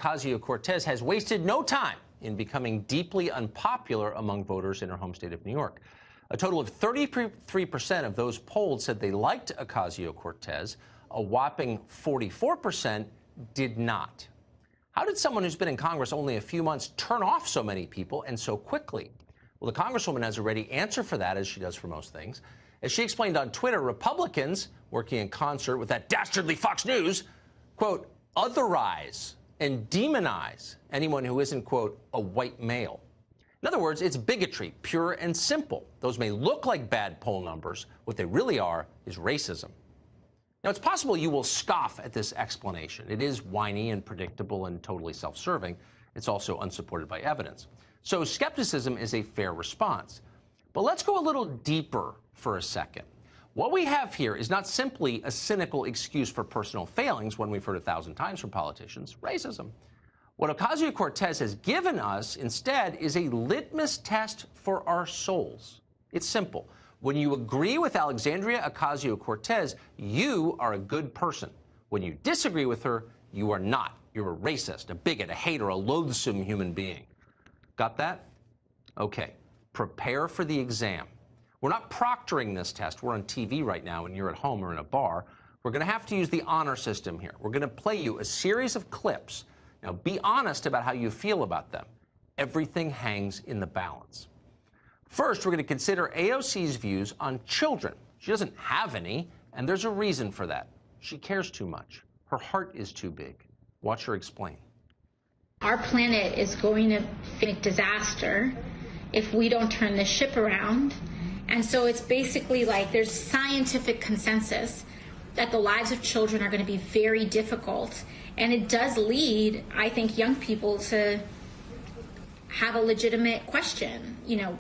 Ocasio-Cortez has wasted no time in becoming deeply unpopular among voters in her home state of New York. A total of 33% of those polled said they liked Ocasio-Cortez. A whopping 44% did not. How did someone who's been in Congress only a few months turn off so many people and so quickly? Well, the Congresswoman has a ready answer for that, as she does for most things. As she explained on Twitter, Republicans, working in concert with that dastardly Fox News, quote, otherize and demonize anyone who isn't, quote, a white male. In other words, it's bigotry, pure and simple. Those may look like bad poll numbers. What they really are is racism. Now, it's possible you will scoff at this explanation. It is whiny and predictable and totally self-serving. It's also unsupported by evidence. So skepticism is a fair response. But let's go a little deeper for a second. What we have here is not simply a cynical excuse for personal failings, one we've heard 1,000 times from politicians, racism. What Ocasio-Cortez has given us instead is a litmus test for our souls. It's simple. When you agree with Alexandria Ocasio-Cortez, you are a good person. When you disagree with her, you are not. You're a racist, a bigot, a hater, a loathsome human being. Got that? Okay. Prepare for the exam. We're not proctoring this test. We're on TV right now, and you're at home or in a bar. We're going to have to use the honor system here. We're going to play you a series of clips. Now, be honest about how you feel about them. Everything hangs in the balance. First, we're going to consider A.O.C.'s views on children. She doesn't have any, and there's a reason for that. She cares too much. Her heart is too big. Watch her explain. Our planet is going to face disaster if we don't turn the ship around. And so it's basically like there's scientific consensus that the lives of children are going to be very difficult. And it does lead, I think, young people to have a legitimate question. You know,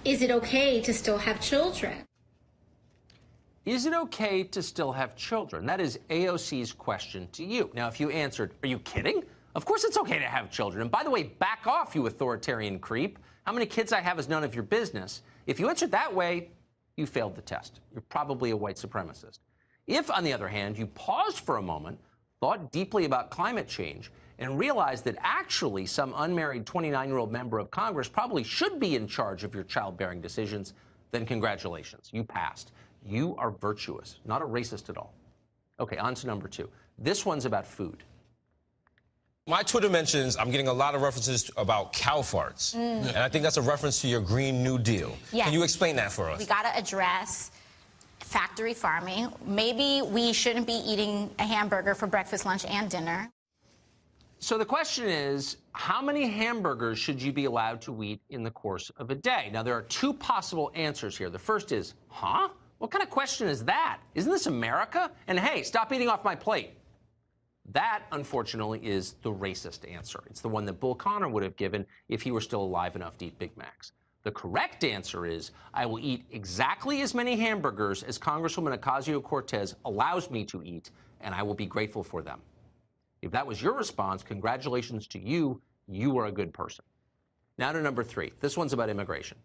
is it okay to still have children? Is it okay to still have children? That is AOC's question to you. Now, if you answered, are you kidding? Of course it's okay to have children. And by the way, back off, you authoritarian creep. How many kids I have is none of your business. If you answered that way, you failed the test. You're probably a white supremacist. If, on the other hand, you paused for a moment, thought deeply about climate change, and realized that actually some unmarried 29-year-old member of Congress probably should be in charge of your childbearing decisions, then congratulations, you passed. You are virtuous, not a racist at all. Okay, on to number two. This one's about food. My Twitter mentions, I'm getting a lot of references about cow farts. And I think that's a reference to your Green New Deal. Yes. Can you explain that for us? We got to address factory farming. Maybe we shouldn't be eating a hamburger for breakfast, lunch, and dinner. So the question is, how many hamburgers should you be allowed to eat in the course of a day? Now, there are two possible answers here. The first is, huh? What kind of question is that? Isn't this America? And hey, stop eating off my plate. That, unfortunately, is the racist answer. It's the one that Bull Connor would have given if he were still alive enough to eat Big Macs. The correct answer is, I will eat exactly as many hamburgers as Congresswoman Ocasio-Cortez allows me to eat, and I will be grateful for them. If that was your response, congratulations to you. You are a good person. Now to number three. This one's about immigration.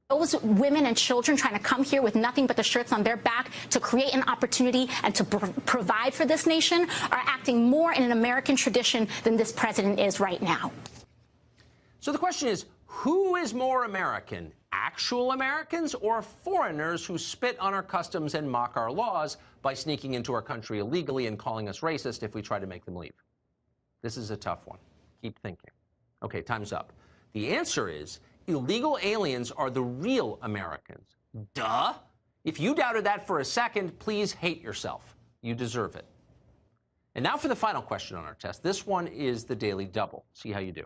Those women and children trying to come here with nothing but the shirts on their back to create an opportunity and to provide for this nation are acting more in an American tradition than this president is right now. So the question is, who is more American, actual Americans or foreigners who spit on our customs and mock our laws by sneaking into our country illegally and calling us racist if we try to make them leave? This is a tough one. Keep thinking. Okay, time's up. The answer is illegal aliens are the real Americans. Duh. If you doubted that for a second, please hate yourself. You deserve it. And now for the final question on our test. This one is the Daily Double. See how you do.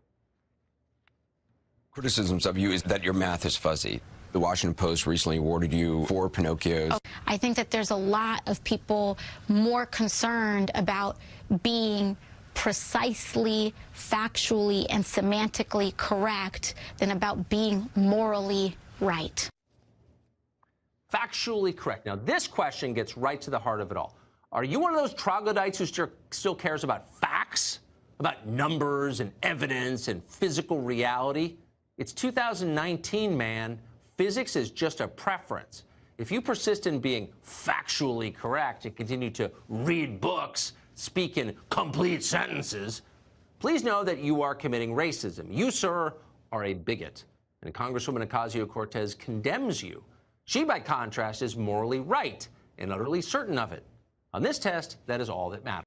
Criticisms of you is that your math is fuzzy. The Washington Post recently awarded you 4 Pinocchios. I think that there's a lot of people more concerned about being precisely, factually, and semantically correct than about being morally right. Factually correct. Now, this question gets right to the heart of it all. Are you one of those troglodytes who still cares about facts, about numbers and evidence and physical reality? It's 2019, man. Physics is just a preference. If you persist in being factually correct and continue to read books, speak in complete sentences, please know that you are committing racism. You, sir, are a bigot. And Congresswoman Ocasio-Cortez condemns you. She, by contrast, is morally right and utterly certain of it. On this test, that is all that matters.